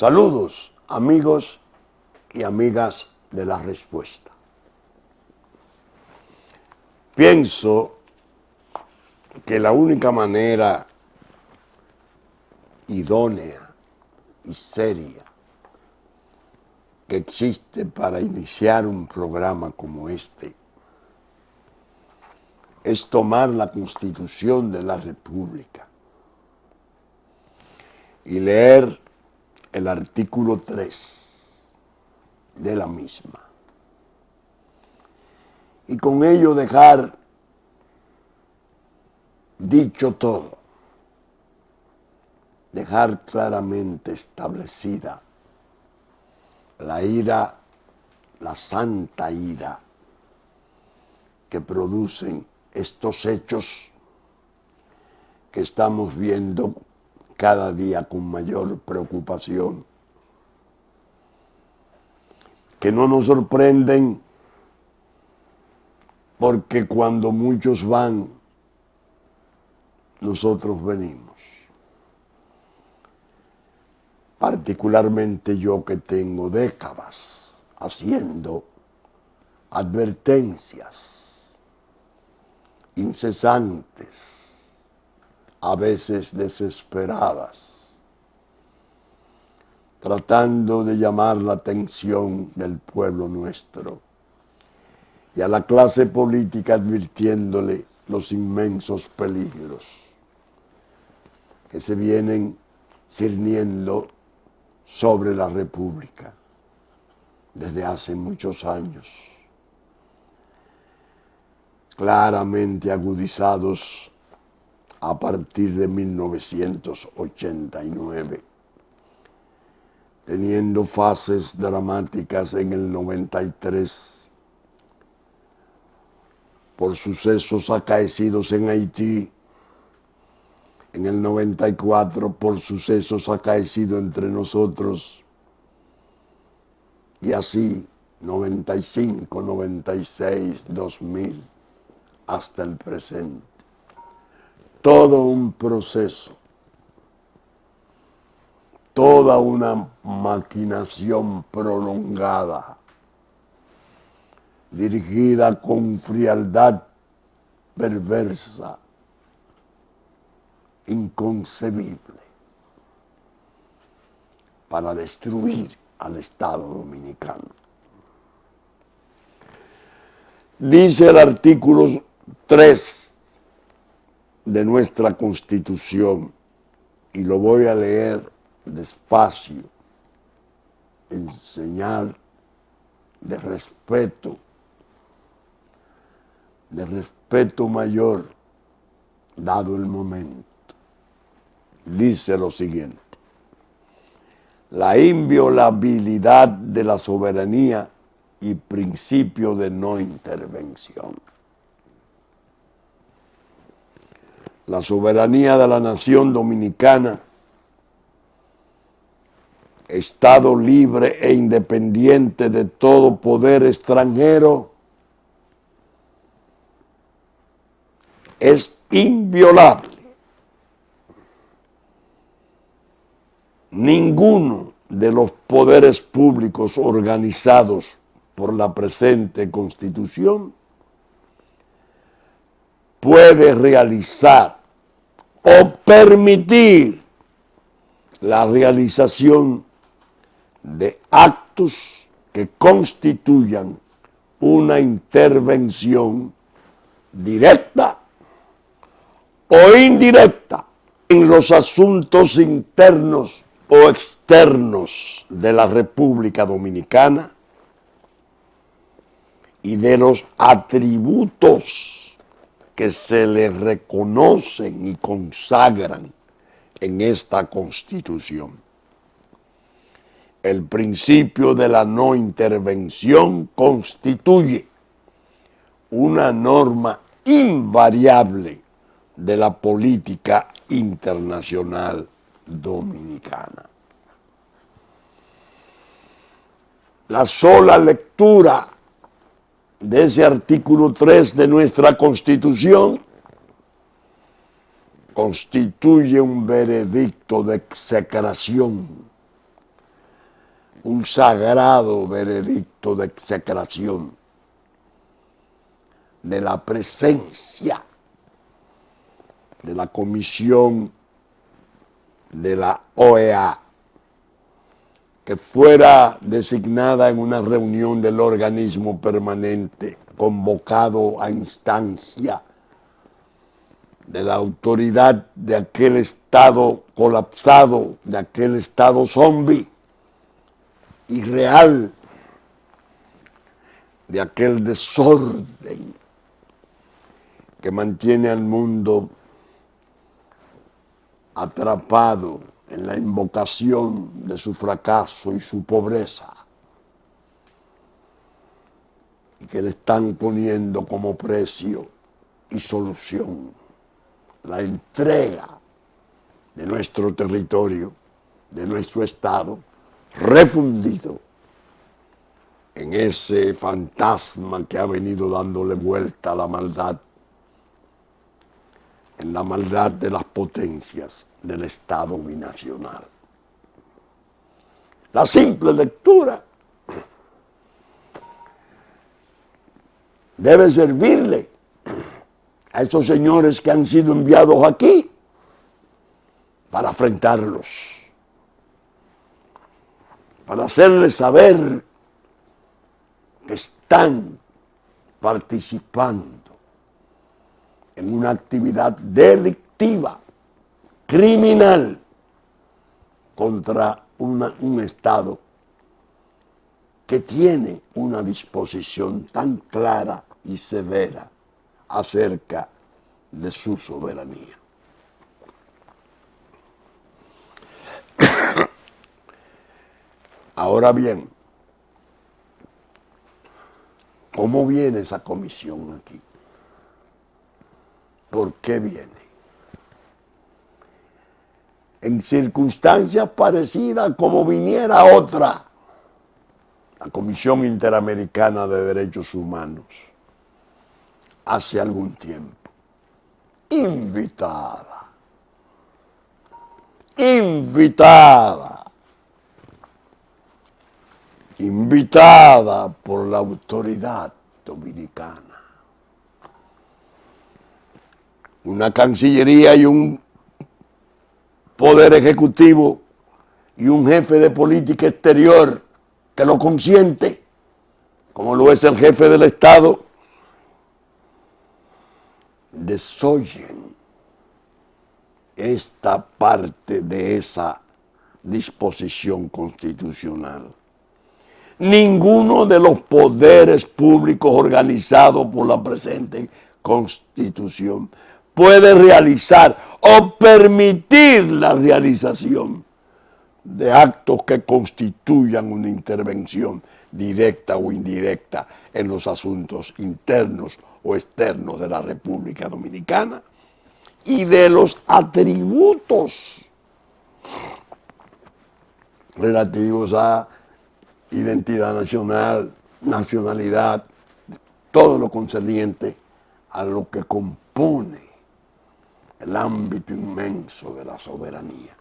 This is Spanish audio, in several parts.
Saludos, amigos y amigas de La Respuesta. Pienso que la única manera idónea y seria que existe para iniciar un programa como este es tomar la Constitución de la República y leer el artículo 3 de la misma. Y con ello dejar dicho todo, dejar claramente establecida la ira, la santa ira que producen estos hechos que estamos viendo cada día con mayor preocupación, que no nos sorprenden porque cuando muchos van, nosotros venimos. Particularmente yo que tengo décadas haciendo advertencias incesantes, a veces desesperadas, tratando de llamar la atención del pueblo nuestro y a la clase política advirtiéndole los inmensos peligros que se vienen cerniendo sobre la República desde hace muchos años, claramente agudizados a partir de 1989, teniendo fases dramáticas en el 93 por sucesos acaecidos en Haití, en el 94 por sucesos acaecidos entre nosotros, y así 95, 96, 2000, hasta el presente. Todo un proceso, toda una maquinación prolongada, dirigida con frialdad perversa, inconcebible, para destruir al Estado Dominicano. Dice el artículo 3 de nuestra Constitución, y lo voy a leer despacio, en señal de respeto mayor, dado el momento. Dice lo siguiente: la inviolabilidad de la soberanía y principio de no intervención. La soberanía de la nación dominicana, Estado libre e independiente de todo poder extranjero, es inviolable. Ninguno de los poderes públicos organizados por la presente Constitución puede realizar o permitir la realización de actos que constituyan una intervención directa o indirecta en los asuntos internos o externos de la República Dominicana y de los atributos que se le reconocen y consagran en esta Constitución. El principio de la no intervención constituye una norma invariable de la política internacional dominicana. La sola lectura de ese artículo 3 de nuestra Constitución constituye un veredicto de execración un sagrado veredicto de execración de la presencia de la comisión de la OEA, que fuera designada en una reunión del organismo permanente convocado a instancia de la autoridad de aquel estado colapsado, de aquel estado zombie irreal, de aquel desorden que mantiene al mundo atrapado en la invocación de su fracaso y su pobreza, y que le están poniendo como precio y solución la entrega de nuestro territorio, de nuestro estado, refundido en ese fantasma que ha venido dándole vuelta a la maldad, en la maldad de las potencias del Estado binacional. La simple lectura debe servirle a esos señores que han sido enviados aquí para enfrentarlos, para hacerles saber que están participando en una actividad delictiva, criminal, contra un Estado que tiene una disposición tan clara y severa acerca de su soberanía. Ahora bien, ¿cómo viene esa comisión aquí? ¿Por qué viene? En circunstancias parecidas como viniera otra, la Comisión Interamericana de Derechos Humanos, hace algún tiempo, invitada por la autoridad dominicana. Una Cancillería y un Poder Ejecutivo y un jefe de política exterior que lo consiente, como lo es el jefe del Estado, desoyen esta parte de esa disposición constitucional. Ninguno de los poderes públicos organizados por la presente Constitución puede realizar o permitir la realización de actos que constituyan una intervención directa o indirecta en los asuntos internos o externos de la República Dominicana y de los atributos relativos a identidad nacional, nacionalidad, todo lo concerniente a lo que compone el ámbito inmenso de la soberanía.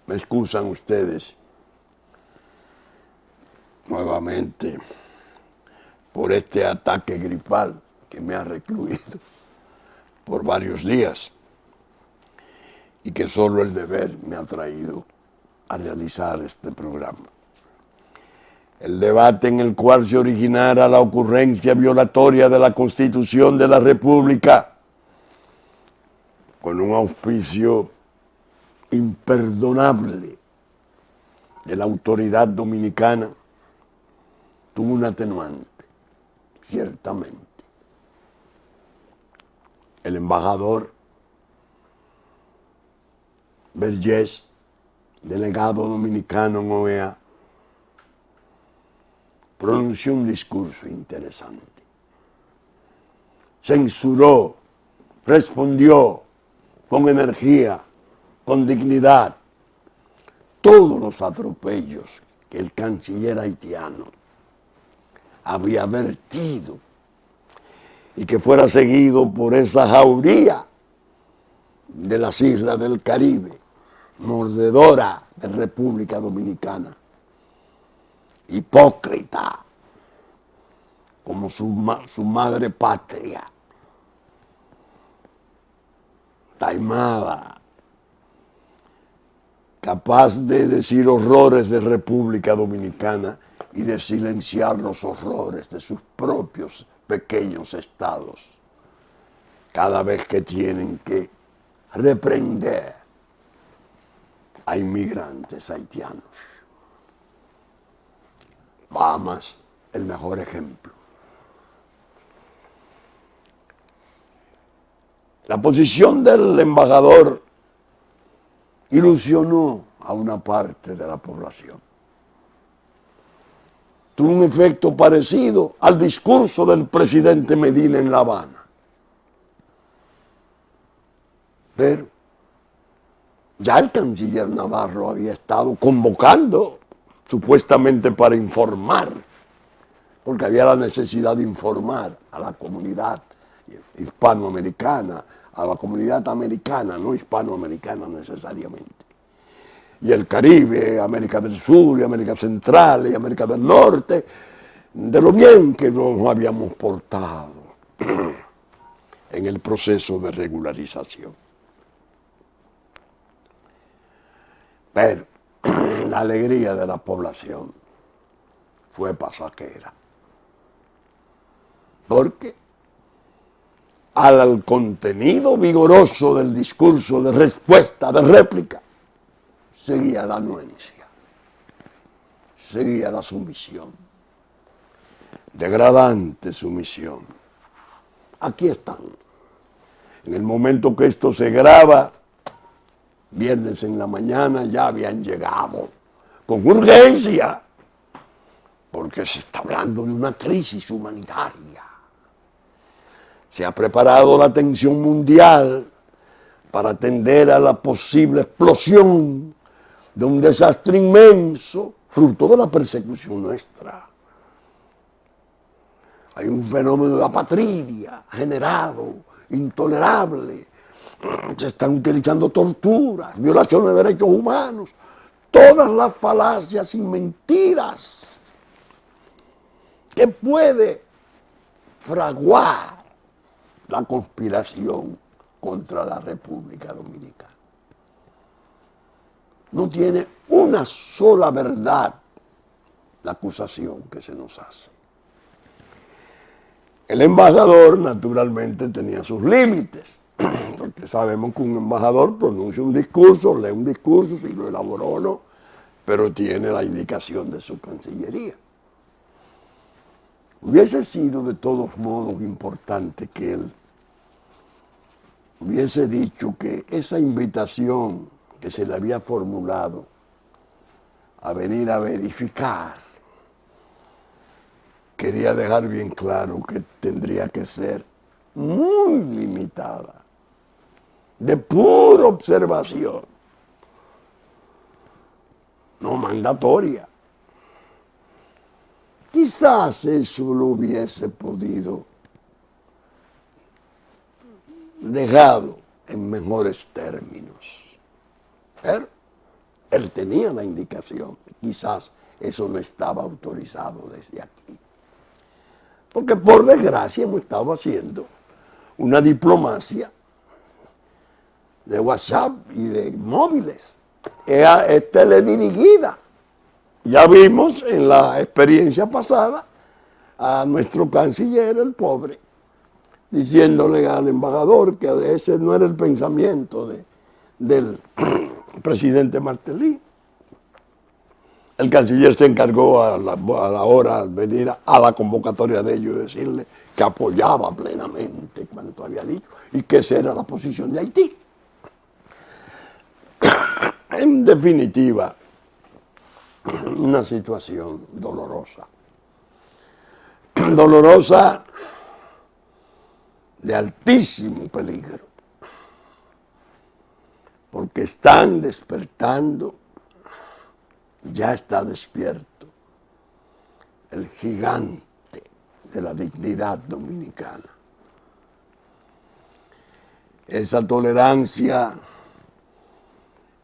Me excusan ustedes nuevamente por este ataque gripal que me ha recluido por varios días y que solo el deber me ha traído a realizar este programa. El debate en el cual se originara la ocurrencia violatoria de la Constitución de la República con un auspicio imperdonable de la autoridad dominicana tuvo un atenuante, ciertamente. El embajador Vergés, delegado dominicano en OEA, pronunció un discurso interesante. Censuró, respondió con energía, con dignidad, todos los atropellos que el canciller haitiano había vertido y que fuera seguido por esa jauría de las islas del Caribe, mordedora de República Dominicana, hipócrita como su madre patria, taimada, capaz de decir horrores de República Dominicana y de silenciar los horrores de sus propios pequeños estados, cada vez que tienen que reprender a inmigrantes haitianos. Bahamas, el mejor ejemplo. La posición del embajador ilusionó a una parte de la población. Tuvo un efecto parecido al discurso del presidente Medina en La Habana. Pero ya el canciller Navarro había estado convocando supuestamente para informar, porque había la necesidad de informar a la comunidad hispanoamericana, a la comunidad americana, no hispanoamericana necesariamente. Y el Caribe, América del Sur, y América Central, y América del Norte, de lo bien que nos habíamos portado en el proceso de regularización. Pero la alegría de la población fue pasajera. Porque al contenido vigoroso del discurso de respuesta, de réplica, seguía la anuencia, seguía la sumisión, degradante sumisión. Aquí están. En el momento que esto se graba, viernes en la mañana, ya habían llegado con urgencia, porque se está hablando de una crisis humanitaria. Se ha preparado la atención mundial para atender a la posible explosión de un desastre inmenso, fruto de la persecución nuestra. Hay un fenómeno de apatridia generado, intolerable. Se están utilizando torturas, violaciones de derechos humanos, todas las falacias y mentiras que puede fraguar la conspiración contra la República Dominicana. No tiene una sola verdad la acusación que se nos hace. El embajador naturalmente tenía sus límites, porque sabemos que un embajador pronuncia un discurso, lee un discurso, si lo elaboró o no, pero tiene la indicación de su Cancillería. Hubiese sido de todos modos importante que él hubiese dicho que esa invitación que se le había formulado a venir a verificar, quería dejar bien claro que tendría que ser muy limitada, de pura observación, no mandatoria. Quizás eso lo hubiese podido dejado en mejores términos. Pero él tenía la indicación, quizás eso no estaba autorizado desde aquí. Porque por desgracia hemos estado haciendo una diplomacia de WhatsApp y de móviles. Es teledirigida. Ya vimos en la experiencia pasada a nuestro canciller, el pobre, diciéndole al embajador que ese no era el pensamiento del presidente Martelly. El canciller se encargó a la hora de venir a la convocatoria de ellos y decirle que apoyaba plenamente cuanto había dicho y que esa era la posición de Haití. En definitiva, una situación dolorosa. Dolorosa de altísimo peligro, porque están despertando, ya está despierto, el gigante de la dignidad dominicana. esa tolerancia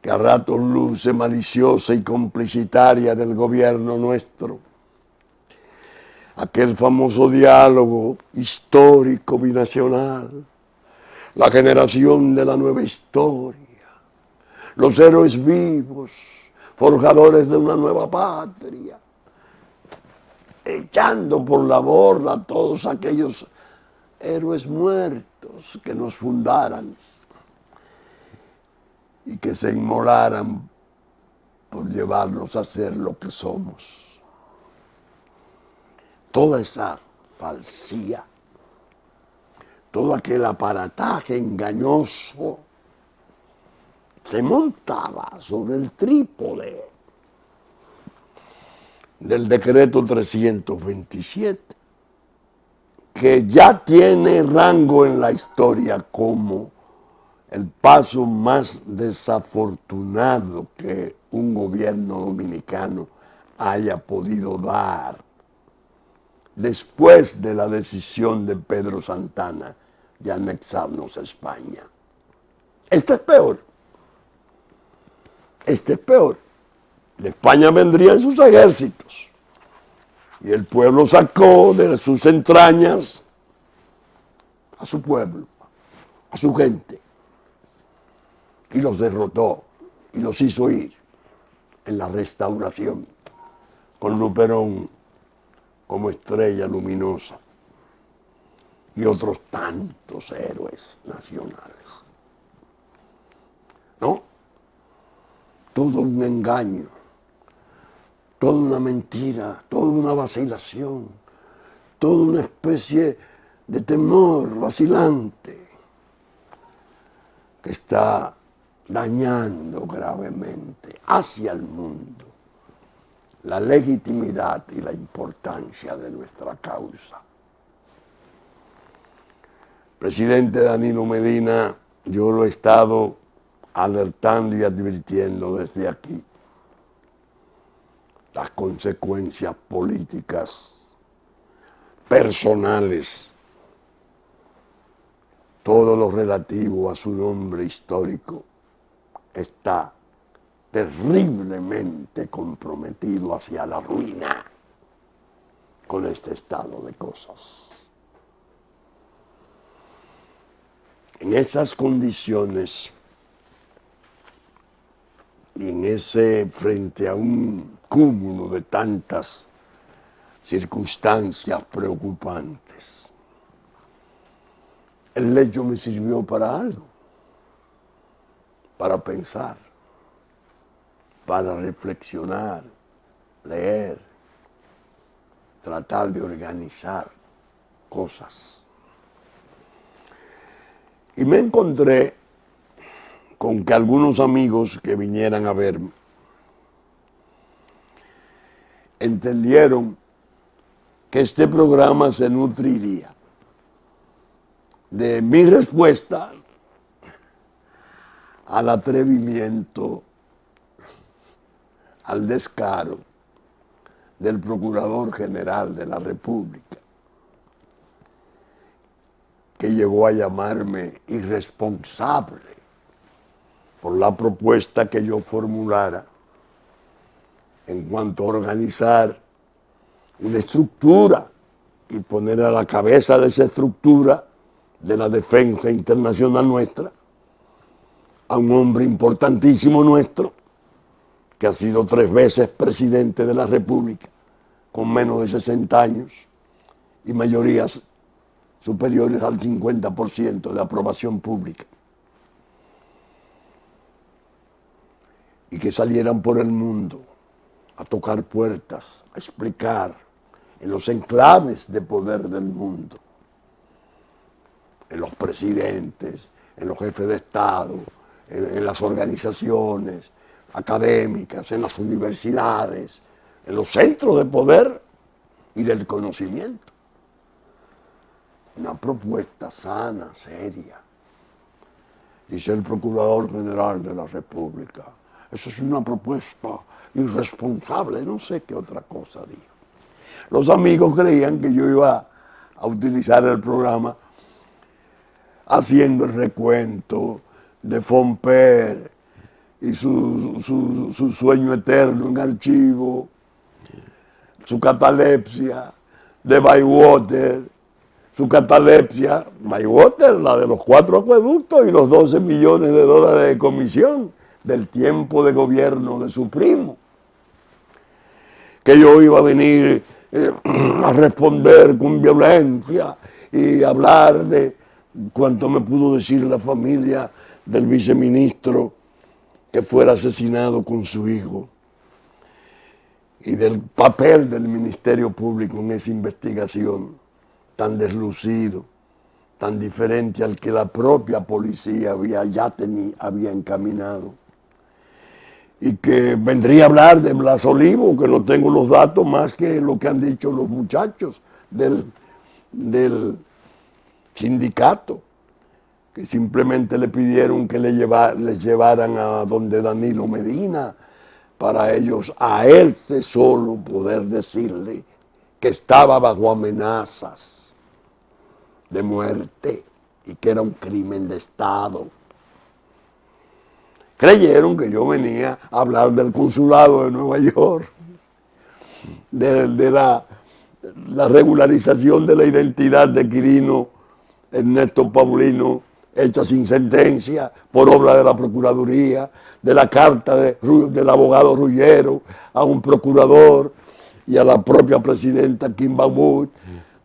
que a ratos luce maliciosa y complicitaria del gobierno nuestro, aquel famoso diálogo histórico binacional, la generación de la nueva historia, los héroes vivos, forjadores de una nueva patria, echando por la borda a todos aquellos héroes muertos que nos fundaran y que se inmolaran por llevarnos a ser lo que somos. Toda esa falsía, todo aquel aparataje engañoso se montaba sobre el trípode del decreto 327, que ya tiene rango en la historia como el paso más desafortunado que un gobierno dominicano haya podido dar después de la decisión de Pedro Santana de anexarnos a España. Este es peor. Este es peor. De España vendrían sus ejércitos y el pueblo sacó de sus entrañas a su pueblo, a su gente, y los derrotó y los hizo ir en la restauración con Luperón como estrella luminosa y otros tantos héroes nacionales. ¿No? Todo un engaño, toda una mentira, toda una vacilación, toda una especie de temor vacilante que está dañando gravemente hacia el mundo la legitimidad y la importancia de nuestra causa. Presidente Danilo Medina, yo lo he estado alertando y advirtiendo desde aquí. Las consecuencias políticas, personales, todo lo relativo a su nombre histórico está terriblemente comprometido hacia la ruina con este estado de cosas. En esas condiciones y en ese, frente a un cúmulo de tantas circunstancias preocupantes, el hecho me sirvió para algo, para pensar, para reflexionar, leer, tratar de organizar cosas. Y me encontré con que algunos amigos que vinieran a verme entendieron que este programa se nutriría de mi respuesta al atrevimiento, al descaro del Procurador General de la República, que llegó a llamarme irresponsable por la propuesta que yo formulara en cuanto a organizar una estructura y poner a la cabeza de esa estructura de la defensa internacional nuestra a un hombre importantísimo nuestro, que ha sido 3 veces presidente de la República, con menos de 60 años y mayorías superiores al 50% de aprobación pública. Y que salieran por el mundo a tocar puertas, a explicar en los enclaves de poder del mundo, en los presidentes, en los jefes de Estado, en las organizaciones académicas, en las universidades, en los centros de poder y del conocimiento. Una propuesta sana, seria. Dice el Procurador General de la República, eso es una propuesta irresponsable, no sé qué otra cosa dijo. Los amigos creían que yo iba a utilizar el programa haciendo el recuento de Fomper y su sueño eterno en archivo, su catalepsia de Bywater, su catalepsia, Bywater, la de los 4 acueductos y los 12 millones de dólares de comisión del tiempo de gobierno de su primo, que yo iba a venir a responder con violencia y hablar de cuanto me pudo decir la familia del viceministro que fuera asesinado con su hijo y del papel del Ministerio Público en esa investigación tan deslucido, tan diferente al que la propia policía había encaminado. Y que vendría a hablar de Blas Olivo, que no tengo los datos más que lo que han dicho los muchachos del sindicato, que simplemente le pidieron que les llevaran a donde Danilo Medina, para ellos, a él solo poder decirle que estaba bajo amenazas de muerte y que era un crimen de Estado. Creyeron que yo venía a hablar del consulado de Nueva York, de la regularización de la identidad de Quirino Ernesto Paulino, hecha sin sentencia, por obra de la Procuraduría, de la carta del abogado Rullero a un procurador y a la propia presidenta Kimbabut,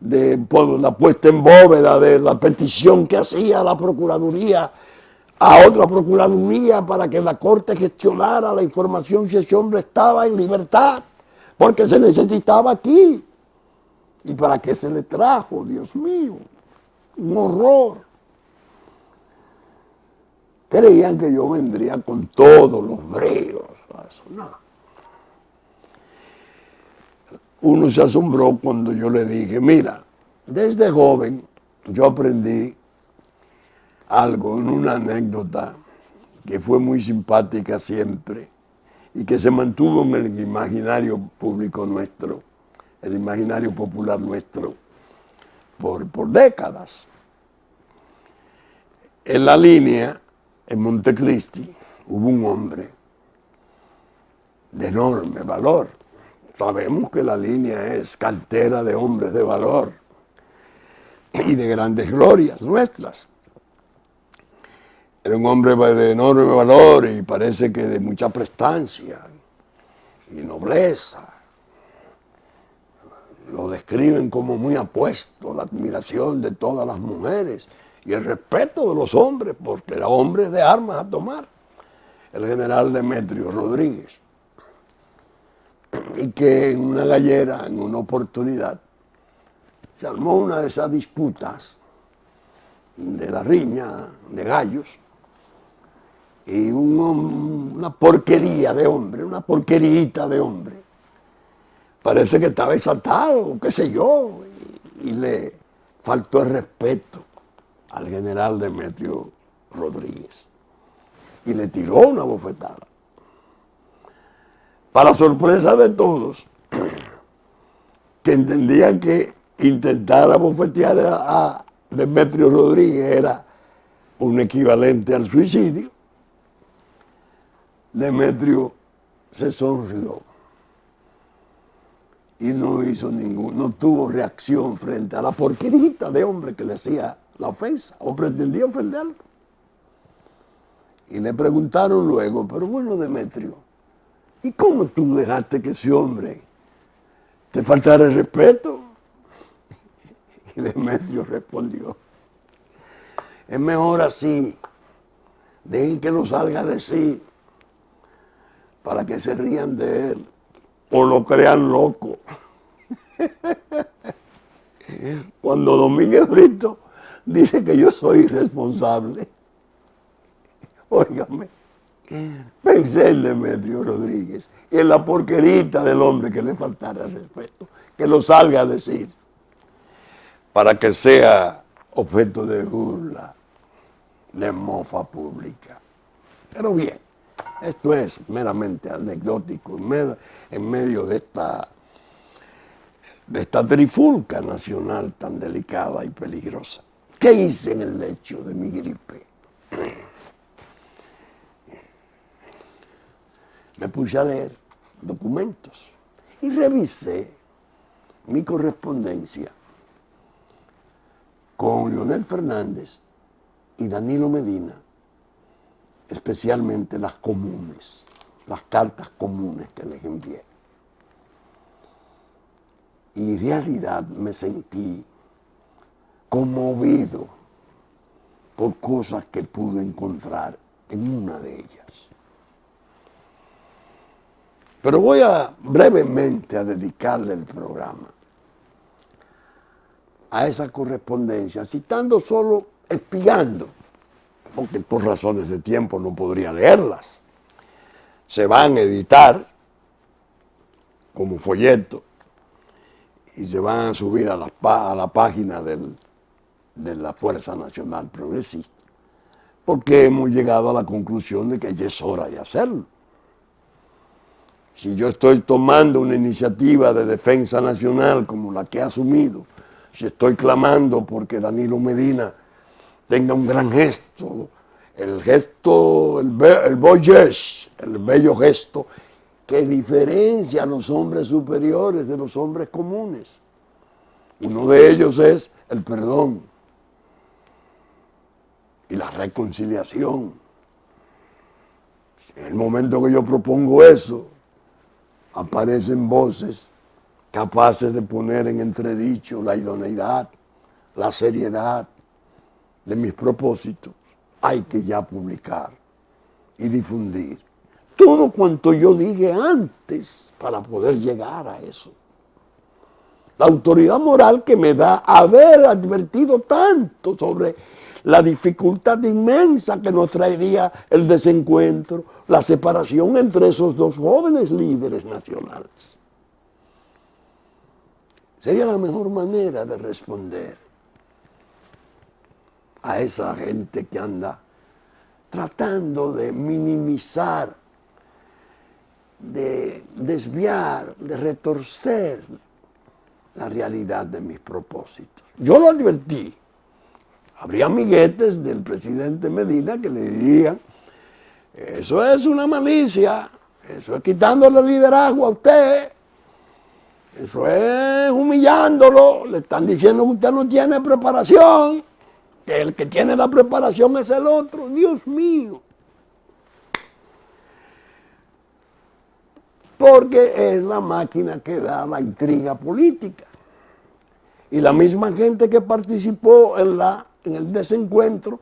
de la puesta en bóveda de la petición que hacía la Procuraduría a otra Procuraduría para que la Corte gestionara la información si ese hombre estaba en libertad, porque se necesitaba aquí. ¿Y para qué se le trajo? Dios mío, un horror. Creían que yo vendría con todos los bríos. Eso, no. Uno se asombró cuando yo le dije, mira, desde joven yo aprendí algo en una anécdota que fue muy simpática siempre y que se mantuvo en el imaginario público nuestro, el imaginario popular nuestro, por décadas. En la línea, en Montecristi, hubo un hombre de enorme valor. Sabemos que la línea es cantera de hombres de valor y de grandes glorias nuestras. Era un hombre de enorme valor y parece que de mucha prestancia y nobleza. Lo describen como muy apuesto, la admiración de todas las mujeres y el respeto de los hombres, porque era hombre de armas a tomar, el general Demetrio Rodríguez. Y que en una gallera, en una oportunidad, se armó una de esas disputas de la riña de gallos y una porquería de hombre, una porquerita de hombre. Parece que estaba exaltado, qué sé yo, y le faltó el respeto al general Demetrio Rodríguez y le tiró una bofetada. Para sorpresa de todos, que entendían que intentar abofetear a Demetrio Rodríguez era un equivalente al suicidio, Demetrio se sonrió y no tuvo reacción frente a la porquerita de hombre que le hacía la ofensa o pretendía ofenderlo. Y le preguntaron luego, pero bueno, Demetrio, ¿y cómo tú dejaste que ese hombre te faltara el respeto? Y Demetrio respondió, es mejor así, dejen que lo salga a decir para que se rían de él o lo crean loco. Cuando Domínguez Brito dice que yo soy irresponsable, óigame, pensé en Demetrio Rodríguez y en la porquerita del hombre que le faltara el respeto, que lo salga a decir, para que sea objeto de burla, de mofa pública. Pero bien, esto es meramente anecdótico en medio de esta trifulca nacional tan delicada y peligrosa. ¿Qué hice en el lecho de mi gripe? Me puse a leer documentos y revisé mi correspondencia con Leonel Fernández y Danilo Medina, especialmente las comunes, las cartas comunes que les envié. Y en realidad me sentí conmovido por cosas que pude encontrar en una de ellas. Pero voy brevemente a dedicarle el programa a esa correspondencia, citando solo, espigando, porque por razones de tiempo no podría leerlas. Se van a editar como folleto y se van a subir a la página de la Fuerza Nacional Progresista, porque hemos llegado a la conclusión de que ya es hora de hacerlo. Si yo estoy tomando una iniciativa de defensa nacional como la que he asumido, si estoy clamando porque Danilo Medina tenga un gran gesto, el bello gesto que diferencia a los hombres superiores de los hombres comunes. Uno de ellos es el perdón y la reconciliación. En el momento que yo propongo eso, aparecen voces capaces de poner en entredicho la idoneidad, la seriedad de mis propósitos. Hay que ya publicar y difundir todo cuanto yo dije antes para poder llegar a eso. La autoridad moral que me da haber advertido tanto sobre la dificultad inmensa que nos traería el desencuentro, la separación entre esos dos jóvenes líderes nacionales. Sería la mejor manera de responder a esa gente que anda tratando de minimizar, de desviar, de retorcer la realidad de mis propósitos. Yo lo advertí. Habría amiguetes del presidente Medina que le dirían, eso es una malicia, eso es quitándole el liderazgo a usted, eso es humillándolo, le están diciendo que usted no tiene preparación, que el que tiene la preparación es el otro. Dios mío. Porque es la máquina que da la intriga política. Y la misma gente que participó en el desencuentro,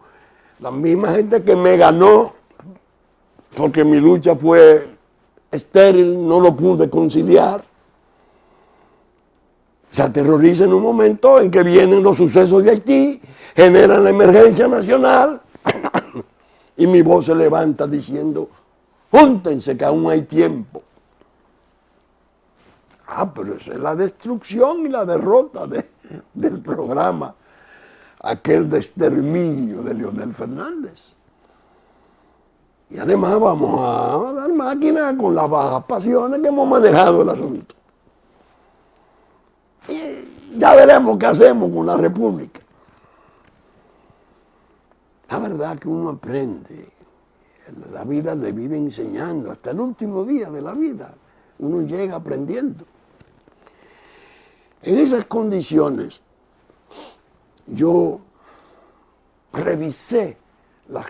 la misma gente que me ganó, porque mi lucha fue estéril, no lo pude conciliar, se aterroriza en un momento en que vienen los sucesos de Haití, generan la emergencia nacional y mi voz se levanta diciendo, júntense que aún hay tiempo. Pero esa es la destrucción y la derrota del programa, aquel de exterminio de Leonel Fernández. Y además vamos a dar máquina con las bajas pasiones que hemos manejado el asunto. Y ya veremos qué hacemos con la República. La verdad que uno aprende, la vida le vive enseñando, hasta el último día de la vida uno llega aprendiendo. En esas condiciones yo revisé las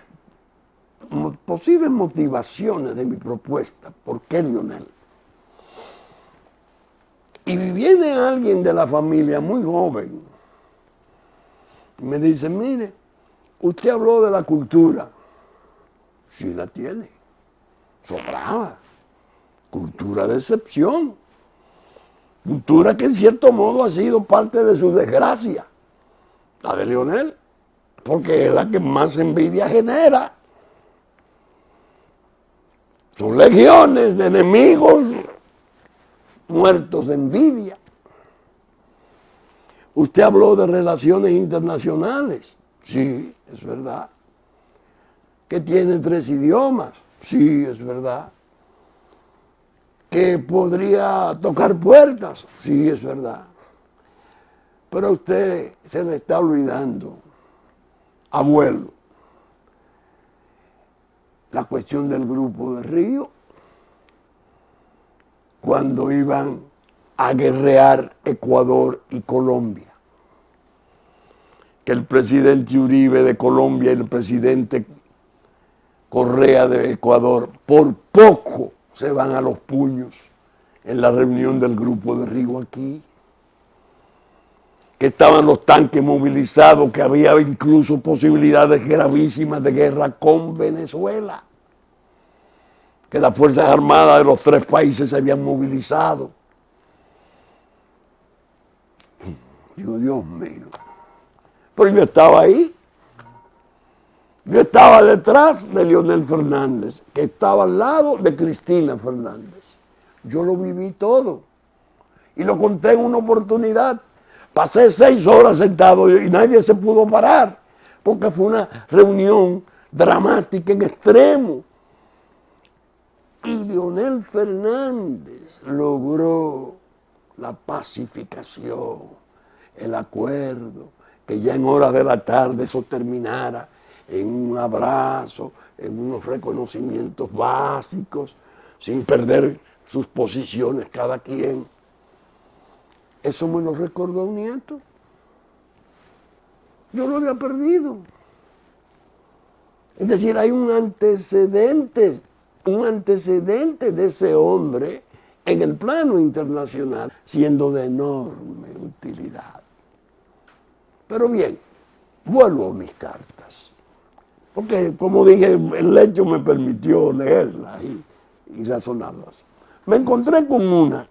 posibles motivaciones de mi propuesta. ¿Por qué Leonel? Y viene alguien de la familia muy joven y me dice, mire, usted habló de la cultura. Sí la tiene, sobrada. Cultura de excepción. Cultura que en cierto modo ha sido parte de su desgracia, la de Leonel, porque es la que más envidia genera. Son legiones de enemigos muertos de envidia. Usted habló de relaciones internacionales. Sí, es verdad. Que tiene 3 idiomas. Sí, es verdad. Que podría tocar puertas. Sí, es verdad. Pero a usted se le está olvidando abuelo. La cuestión del Grupo de Río, cuando iban a guerrear Ecuador y Colombia, que el presidente Uribe de Colombia y el presidente Correa de Ecuador por poco se van a los puños en la reunión del Grupo de Río aquí, que estaban los tanques movilizados, que había incluso posibilidades gravísimas de guerra con Venezuela, que las Fuerzas Armadas de los tres países se habían movilizado. Digo, Dios mío. Pero yo estaba ahí. Yo estaba detrás de Leonel Fernández, que estaba al lado de Cristina Fernández. Yo lo viví todo. Y lo conté en una oportunidad. Pasé 6 horas sentado y nadie se pudo parar, porque fue una reunión dramática en extremo. Y Leonel Fernández logró la pacificación, el acuerdo, que ya en horas de la tarde eso terminara en un abrazo, en unos reconocimientos básicos, sin perder sus posiciones cada quien. Eso me lo recordó un nieto. Yo lo había perdido. Es decir, hay un antecedente de ese hombre en el plano internacional, siendo de enorme utilidad. Pero bien, vuelvo a mis cartas. Porque, como dije, el hecho me permitió leerlas y razonarlas. Me encontré con una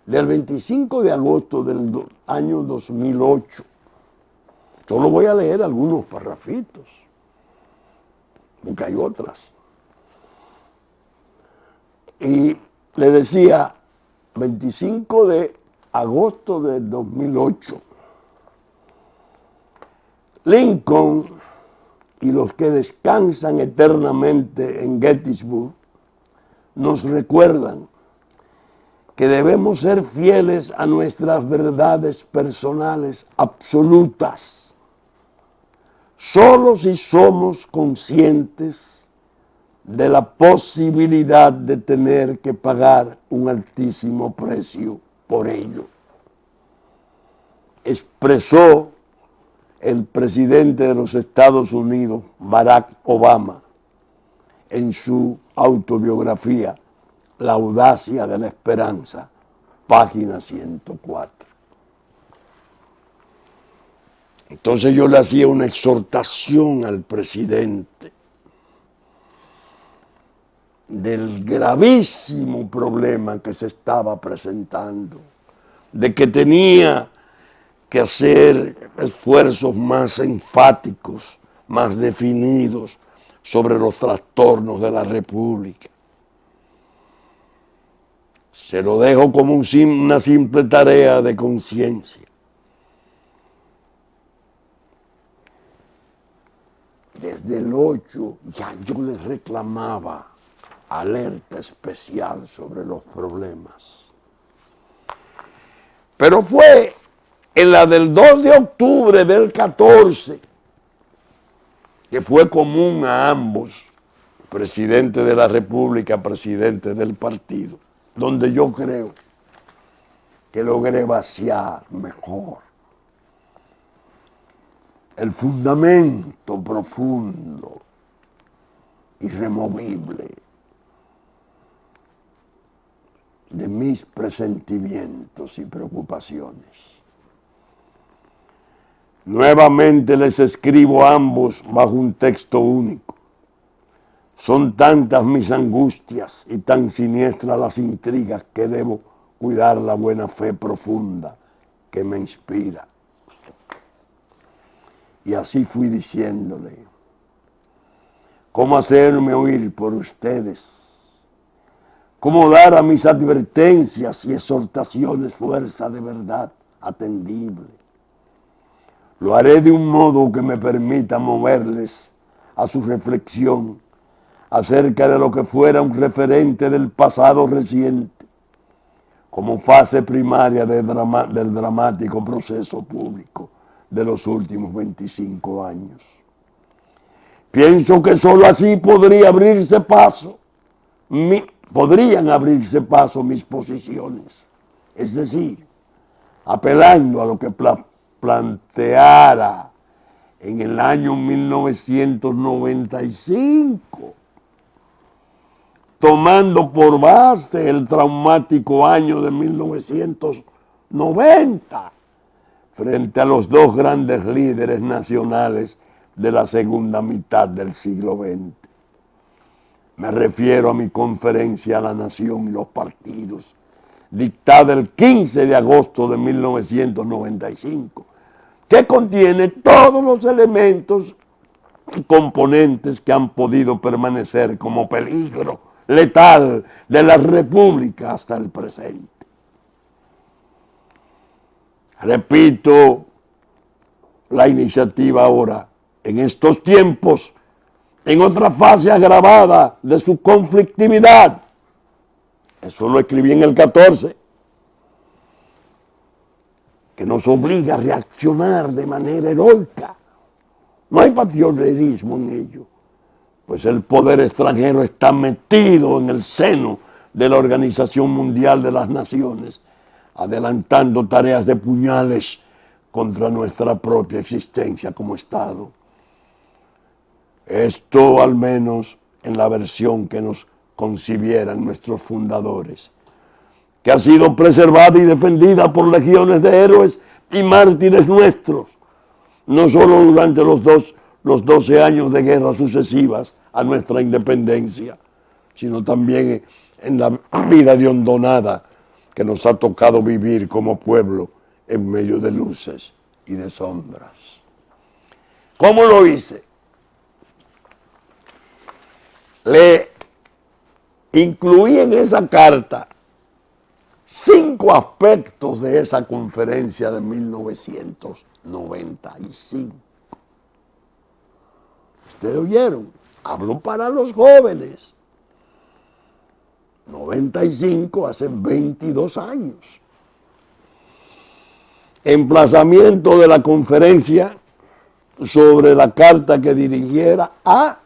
del 25 de agosto del año 2008. Solo voy a leer algunos parrafitos, porque hay otras. Y le decía, 25 de agosto del 2008, Lincoln y los que descansan eternamente en Gettysburg nos recuerdan que debemos ser fieles a nuestras verdades personales absolutas, solo si somos conscientes de la posibilidad de tener que pagar un altísimo precio por ello. Expresó el presidente de los Estados Unidos, Barack Obama, en su autobiografía, La audacia de la esperanza, página 104. Entonces yo le hacía una exhortación al presidente del gravísimo problema que se estaba presentando, de que tenía que hacer esfuerzos más enfáticos, más definidos sobre los trastornos de la República. Se lo dejo como una simple tarea de conciencia. Desde el 8 ya yo les reclamaba alerta especial sobre los problemas. Pero fue en la del 2 de octubre del 14, que fue común a ambos, presidente de la República, presidente del partido, donde yo creo que logré vaciar mejor el fundamento profundo, irremovible, de mis presentimientos y preocupaciones. Nuevamente les escribo a ambos bajo un texto único. Son tantas mis angustias y tan siniestras las intrigas que debo cuidar la buena fe profunda que me inspira. Y así fui diciéndole, cómo hacerme oír por ustedes, cómo dar a mis advertencias y exhortaciones fuerza de verdad atendible. Lo haré de un modo que me permita moverles a su reflexión acerca de lo que fuera un referente del pasado reciente, como fase primaria del dramático proceso público de los últimos 25 años. Pienso que solo así podrían abrirse paso mis posiciones. Es decir, apelando a lo que planteara en el año 1995, tomando por base el traumático año de 1990, frente a los dos grandes líderes nacionales de la segunda mitad del siglo XX. Me refiero a mi conferencia a la Nación y los partidos, dictada el 15 de agosto de 1995, que contiene todos los elementos y componentes que han podido permanecer como peligro letal de la República hasta el presente. Repito la iniciativa ahora, en estos tiempos, en otra fase agravada de su conflictividad. Eso lo escribí en el 14, que nos obliga a reaccionar de manera heroica. No hay patrioterismo en ello, pues el poder extranjero está metido en el seno de la Organización Mundial de las Naciones, adelantando tareas de puñales contra nuestra propia existencia como Estado. Esto al menos en la versión que nos concibieran nuestros fundadores, que ha sido preservada y defendida por legiones de héroes y mártires nuestros, no solo durante los 12 años de guerras sucesivas a nuestra independencia, sino también en la vida de hondonada que nos ha tocado vivir como pueblo en medio de luces y de sombras. ¿Cómo lo hice? Le incluí en esa carta 5 aspectos de esa conferencia de 1995. ¿Ustedes oyeron? Hablo para los jóvenes. 95, hace 22 años. Emplazamiento de la conferencia sobre la carta que dirigiera a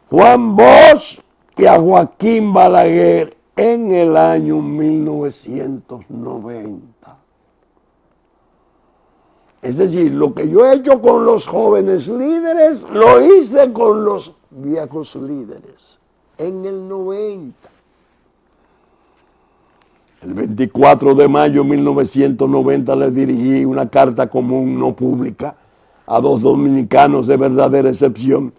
Juan Bosch y a Joaquín Balaguer en el año 1990. Es decir, lo que yo he hecho con los jóvenes líderes, lo hice con los viejos líderes en el 90. El 24 de mayo de 1990 les dirigí una carta común no pública a 2 dominicanos de verdadera excepción,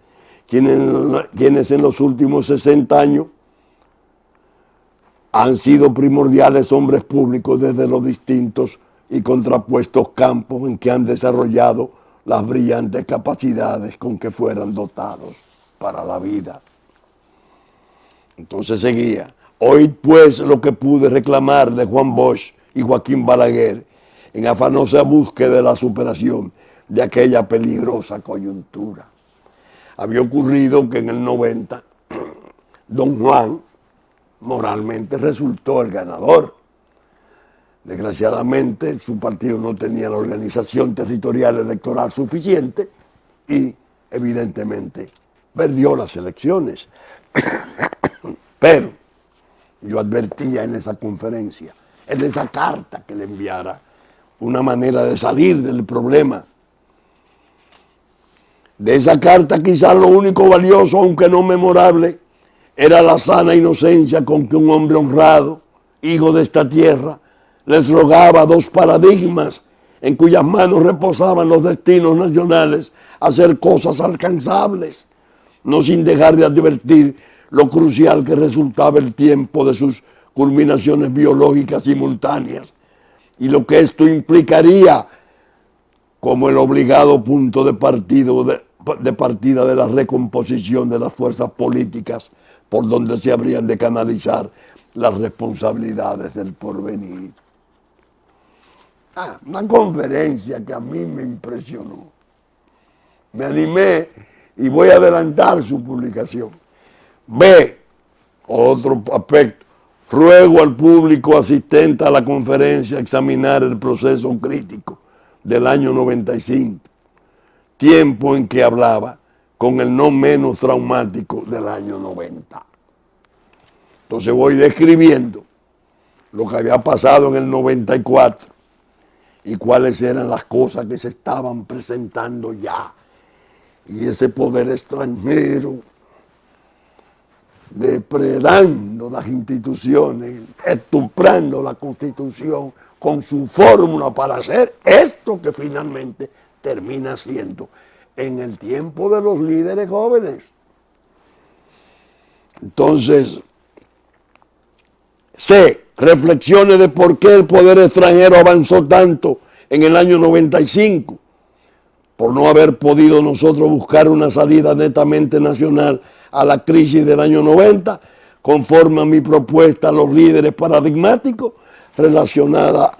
quienes en los últimos 60 años han sido primordiales hombres públicos desde los distintos y contrapuestos campos en que han desarrollado las brillantes capacidades con que fueran dotados para la vida. Entonces seguía: hoy pues lo que pude reclamar de Juan Bosch y Joaquín Balaguer en afanosa búsqueda de la superación de aquella peligrosa coyuntura. Había ocurrido que en el 90 don Juan moralmente resultó el ganador. Desgraciadamente su partido no tenía la organización territorial electoral suficiente y evidentemente perdió las elecciones. Pero yo advertía en esa conferencia, en esa carta que le enviara, una manera de salir del problema. De esa carta quizás lo único valioso, aunque no memorable, era la sana inocencia con que un hombre honrado, hijo de esta tierra, les rogaba 2 paradigmas en cuyas manos reposaban los destinos nacionales, hacer cosas alcanzables, no sin dejar de advertir lo crucial que resultaba el tiempo de sus culminaciones biológicas simultáneas y lo que esto implicaría como el obligado punto de partida de la recomposición de las fuerzas políticas por donde se habrían de canalizar las responsabilidades del porvenir. Una conferencia que a mí me impresionó. Me animé y voy a adelantar su publicación. B, otro aspecto: ruego al público asistente a la conferencia examinar el proceso crítico del año 95, tiempo en que hablaba con el no menos traumático del año 90. Entonces voy describiendo lo que había pasado en el 94 y cuáles eran las cosas que se estaban presentando ya. Y ese poder extranjero depredando las instituciones, estuprando la Constitución con su fórmula para hacer esto que finalmente termina siendo en el tiempo de los líderes jóvenes. Entonces, reflexiones de por qué el poder extranjero avanzó tanto en el año 95, por no haber podido nosotros buscar una salida netamente nacional a la crisis del año 90, conforme a mi propuesta a los líderes paradigmáticos relacionada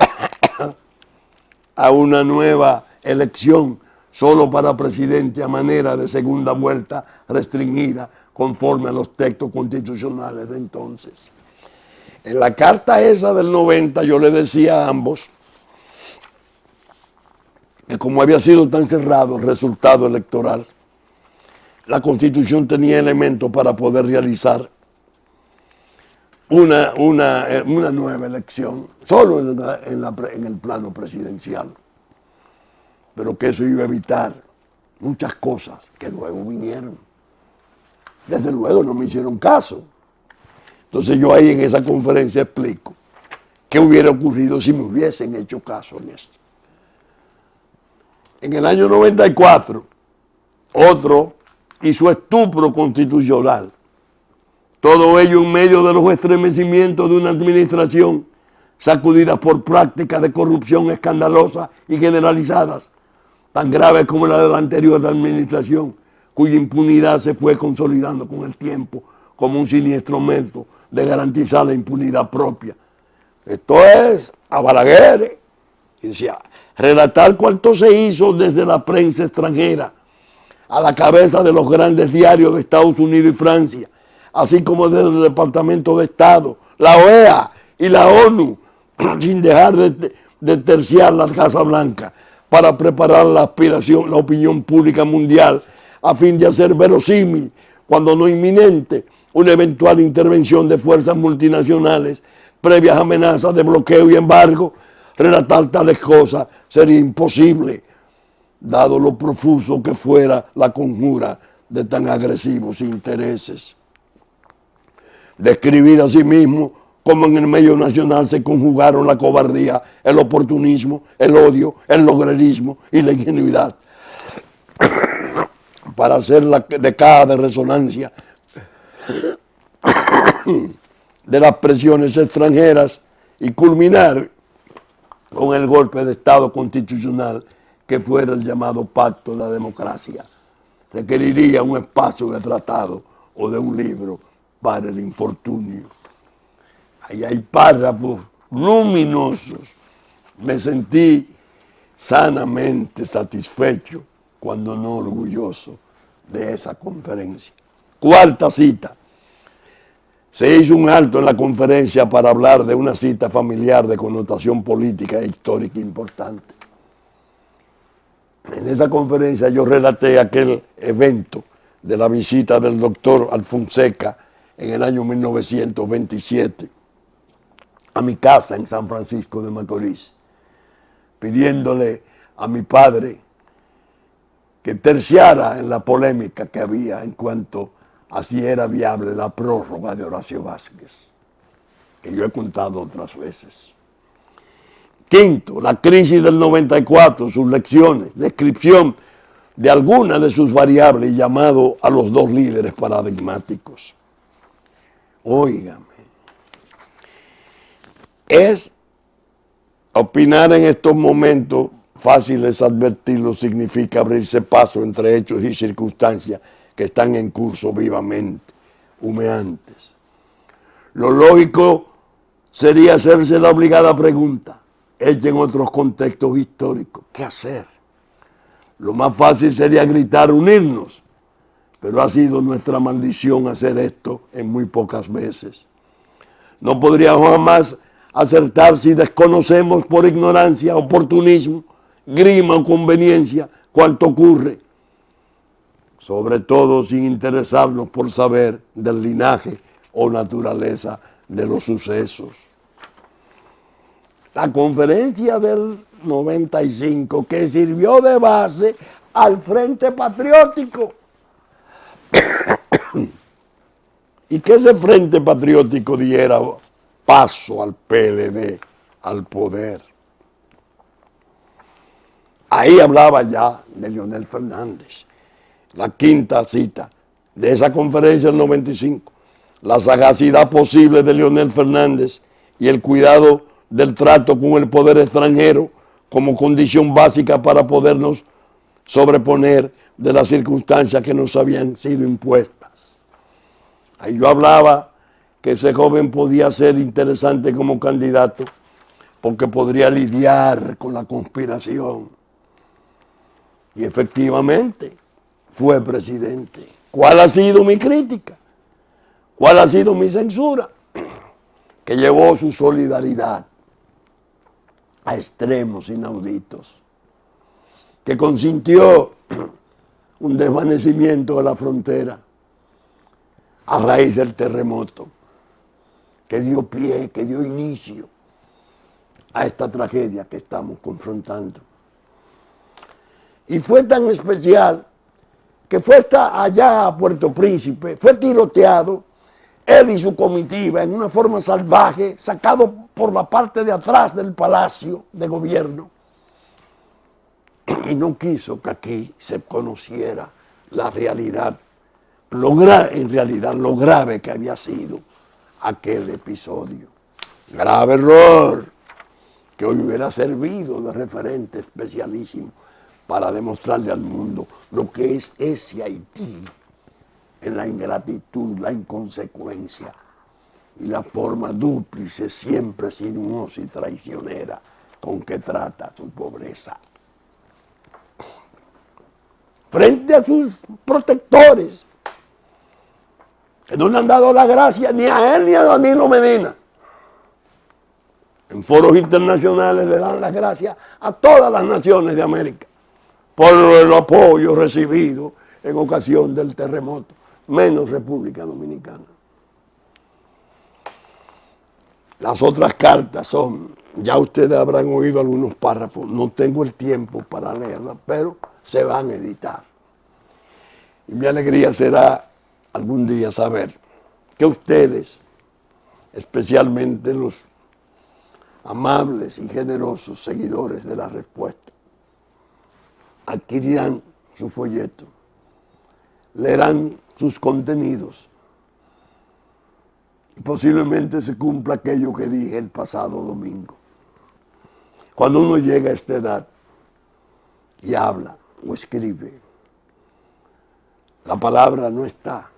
a una nueva elección solo para presidente a manera de segunda vuelta restringida conforme a los textos constitucionales de entonces. En la carta esa del 90 yo le decía a ambos que como había sido tan cerrado el resultado electoral, la Constitución tenía elementos para poder realizar una nueva elección, solo en el plano presidencial, pero que eso iba a evitar muchas cosas que luego vinieron. Desde luego no me hicieron caso. Entonces yo ahí en esa conferencia explico qué hubiera ocurrido si me hubiesen hecho caso en esto. En el año 94, otro hizo estupro constitucional. Todo ello en medio de los estremecimientos de una administración sacudida por prácticas de corrupción escandalosas y generalizadas, tan graves como la de la anterior administración, cuya impunidad se fue consolidando con el tiempo como un siniestro método de garantizar la impunidad propia. Esto es a Balaguer, y decía, relatar cuánto se hizo desde la prensa extranjera a la cabeza de los grandes diarios de Estados Unidos y Francia, así como desde el Departamento de Estado, la OEA y la ONU, sin dejar de terciar la Casa Blanca, para preparar la opinión pública mundial, a fin de hacer verosímil, cuando no inminente, una eventual intervención de fuerzas multinacionales, previas amenazas de bloqueo y embargo. Relatar tales cosas sería imposible, dado lo profuso que fuera la conjura de tan agresivos intereses. Describir asimismo cómo en el medio nacional se conjugaron la cobardía, el oportunismo, el odio, el logrerismo y la ingenuidad para hacer la caja de resonancia de las presiones extranjeras y culminar con el golpe de Estado constitucional que fuera el llamado Pacto de la Democracia. Requeriría un espacio de tratado o de un libro para el infortunio. Ahí hay párrafos luminosos. Me sentí sanamente satisfecho, cuando no orgulloso, de esa conferencia. Cuarta cita. Se hizo un alto en la conferencia para hablar de una cita familiar de connotación política e histórica importante. En esa conferencia yo relaté aquel evento de la visita del doctor Alfonseca en el año 1927 a mi casa en San Francisco de Macorís, pidiéndole a mi padre que terciara en la polémica que había en cuanto a si era viable la prórroga de Horacio Vázquez, que yo he contado otras veces. Quinto, la crisis del 94, sus lecciones, descripción de algunas de sus variables y llamado a los dos líderes paradigmáticos. Óigame, es opinar en estos momentos, fácil es advertirlo, significa abrirse paso entre hechos y circunstancias que están en curso vivamente, humeantes. Lo lógico sería hacerse la obligada pregunta, hecha en otros contextos históricos, ¿qué hacer? Lo más fácil sería gritar, unirnos, pero ha sido nuestra maldición hacer esto en muy pocas veces. No podríamos jamás acertar si desconocemos por ignorancia, oportunismo grima o conveniencia cuanto ocurre, sobre todo sin interesarnos por saber del linaje o naturaleza de los sucesos. La conferencia del 95 que sirvió de base al Frente Patriótico y que ese Frente Patriótico diera paso al PLD al poder. Ahí hablaba ya de Leonel Fernández. La quinta cita de esa conferencia del 95, la sagacidad posible de Leonel Fernández y el cuidado del trato con el poder extranjero como condición básica para podernos sobreponer de las circunstancias que nos habían sido impuestas. Ahí yo hablaba que ese joven podía ser interesante como candidato porque podría lidiar con la conspiración. Y efectivamente fue presidente. ¿Cuál ha sido mi crítica? ¿Cuál ha sido mi censura? Que llevó su solidaridad a extremos inauditos, que consintió un desvanecimiento de la frontera a raíz del terremoto, que dio pie, que dio inicio a esta tragedia que estamos confrontando. Y fue tan especial que fue hasta allá a Puerto Príncipe, fue tiroteado, él y su comitiva, en una forma salvaje, sacado por la parte de atrás del Palacio de Gobierno. Y no quiso que aquí se conociera la realidad, en realidad lo grave que había sido aquel episodio. Grave error que hoy hubiera servido de referente especialísimo para demostrarle al mundo lo que es ese Haití en la ingratitud, la inconsecuencia y la forma dúplice, siempre sinuosa y traicionera con que trata su pobreza. Frente a sus protectores, que no le han dado la gracia ni a él ni a Danilo Medina. En foros internacionales le dan la gracia a todas las naciones de América por el apoyo recibido en ocasión del terremoto, menos República Dominicana. Las otras cartas son, ya ustedes habrán oído algunos párrafos, no tengo el tiempo para leerlas, pero se van a editar. Y mi alegría será algún día saber que ustedes, especialmente los amables y generosos seguidores de La Respuesta, adquirirán su folleto, leerán sus contenidos y posiblemente se cumpla aquello que dije el pasado domingo. Cuando uno llega a esta edad y habla o escribe, la palabra no está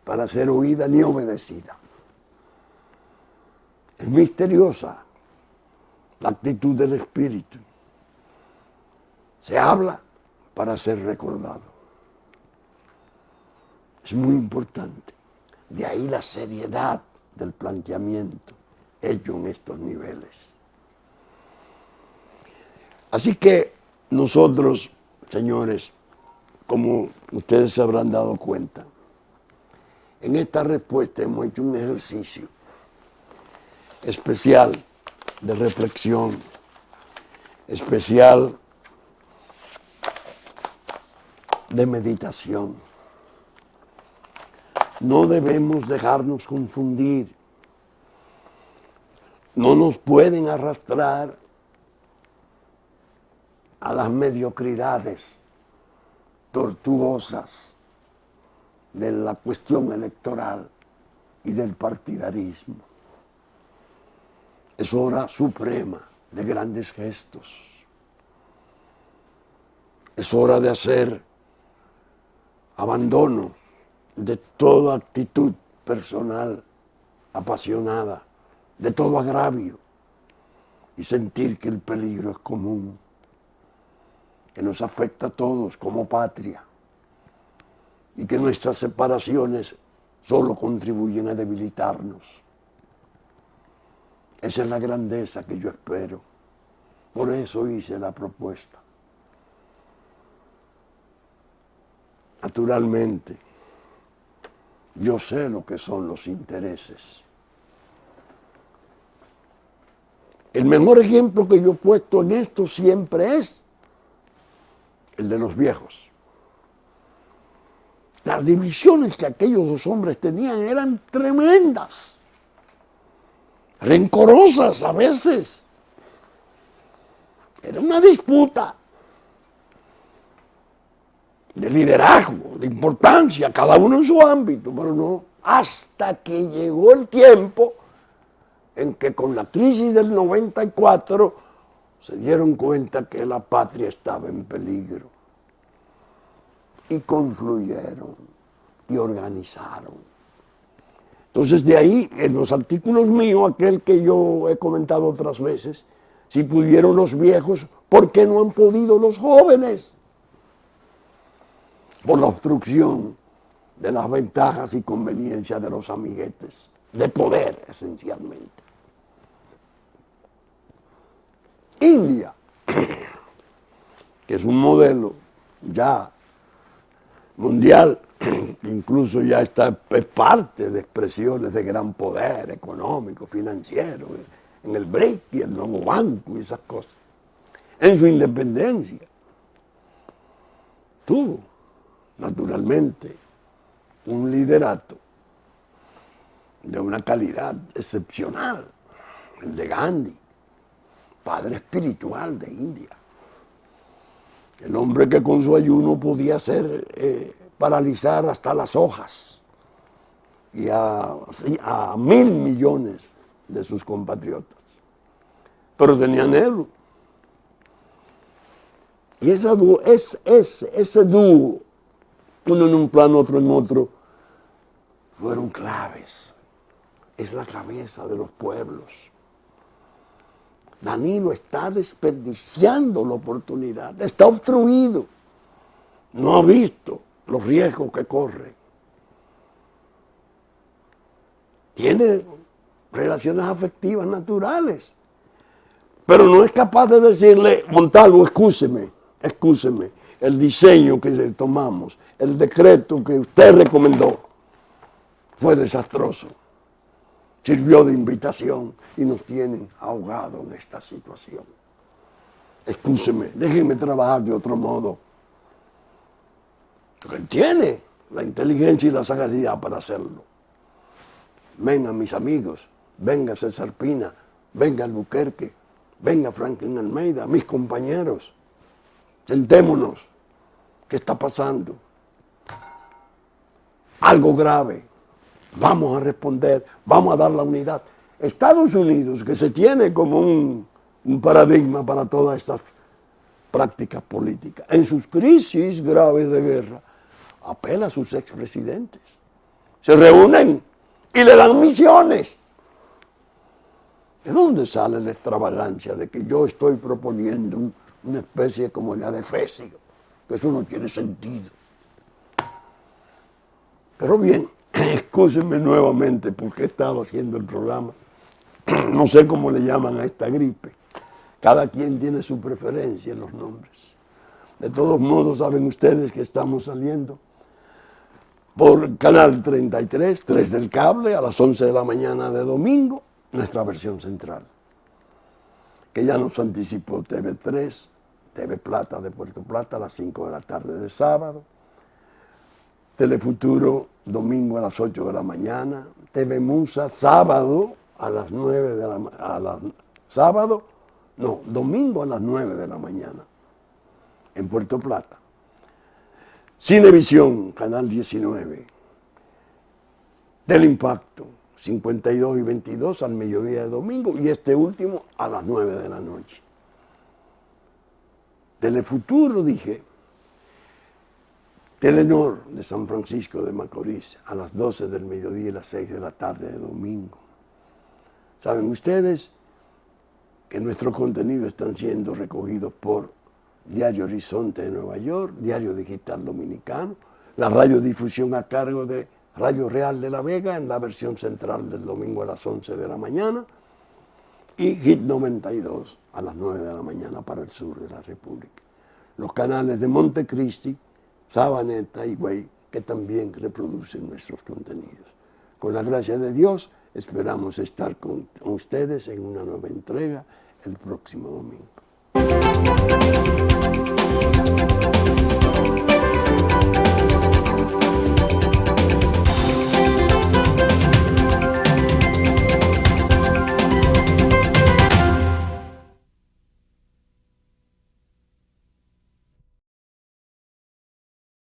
para ser oída ni obedecida. Es misteriosa la actitud del espíritu. Se habla para ser recordado. Es muy importante. De ahí la seriedad del planteamiento hecho en estos niveles. Así que nosotros, señores, como ustedes se habrán dado cuenta, en esta respuesta hemos hecho un ejercicio especial de reflexión, especial de meditación. No debemos dejarnos confundir. No nos pueden arrastrar a las mediocridades tortuosas de la cuestión electoral y del partidarismo. Es hora suprema de grandes gestos. Es hora de hacer abandono de toda actitud personal apasionada, de todo agravio, y sentir que el peligro es común, que nos afecta a todos como patria, y que nuestras separaciones solo contribuyen a debilitarnos. Esa es la grandeza que yo espero Por eso hice la propuesta. Naturalmente, yo sé lo que son los intereses. El mejor ejemplo que yo he puesto en esto siempre es el de los viejos. Las divisiones que aquellos dos hombres tenían eran tremendas, rencorosas a veces. Era una disputa de liderazgo, de importancia, cada uno en su ámbito, pero no, hasta que llegó el tiempo en que con la crisis del 94 se dieron cuenta que la patria estaba en peligro y confluyeron y organizaron. Entonces de ahí, en los artículos míos, aquel que yo he comentado otras veces, si pudieron los viejos, ¿por qué no han podido los jóvenes? Por la obstrucción de las ventajas y conveniencias de los amiguetes, de poder esencialmente. India, que es un modelo ya mundial, incluso ya está, es parte de expresiones de gran poder económico, financiero, en el BRIC y el nuevo banco y esas cosas. En su independencia, tuvo, naturalmente, un liderato de una calidad excepcional, el de Gandhi, padre espiritual de India. El hombre que con su ayuno podía paralizar hasta las hojas y a 1.000 millones de sus compatriotas. Pero tenía Nehru. Y ese dúo, uno en un plano, otro en otro, fueron claves. Es la cabeza de los pueblos. Danilo está desperdiciando la oportunidad, está obstruido, no ha visto los riesgos que corre. Tiene relaciones afectivas naturales, pero no es capaz de decirle, Montalvo, excúseme, el diseño que tomamos, el decreto que usted recomendó, fue desastroso. Sirvió de invitación y nos tienen ahogados en esta situación. Excúseme, déjenme trabajar de otro modo. Porque él tiene la inteligencia y la sagacidad para hacerlo. Vengan mis amigos, venga César Pina, venga Albuquerque, venga Franklin Almeida, mis compañeros. Sentémonos. ¿Qué está pasando? Algo grave. Vamos a responder, vamos a dar la unidad. Estados Unidos, que se tiene como un paradigma para todas estas prácticas políticas, en sus crisis graves de guerra, apela a sus expresidentes. Se reúnen y le dan misiones. ¿De dónde sale la extravagancia de que yo estoy proponiendo una especie como la de Efesio? Que eso no tiene sentido. Pero bien, excúsenme nuevamente porque he estado haciendo el programa. No sé cómo le llaman a esta gripe. Cada quien tiene su preferencia en los nombres. De todos modos, saben ustedes que estamos saliendo por Canal 33, 3 del cable, a las 11 de la mañana de domingo, nuestra versión central, que ya nos anticipó TV3, TV Plata de Puerto Plata a las 5 de la tarde de sábado, Telefuturo domingo a las 8 de la mañana, TV Musa sábado a las 9 de la mañana, domingo a las 9 de la mañana en Puerto Plata. Cinevisión, Canal 19, Teleimpacto, 52 y 22 al mediodía de domingo y este último a las 9 de la noche. Telefuturo, dije, Telenor de San Francisco de Macorís a las 12 del mediodía y las 6 de la tarde de domingo. Saben ustedes que nuestros contenidos están siendo recogidos por Diario Horizonte de Nueva York, Diario Digital Dominicano, la radiodifusión a cargo de Radio Real de La Vega en la versión central del domingo a las 11 de la mañana, y Hit 92 a las 9 de la mañana para el sur de la República. Los canales de Montecristi, Sabaneta y Güey, que también reproducen nuestros contenidos. Con la gracia de Dios, esperamos estar con ustedes en una nueva entrega el próximo domingo.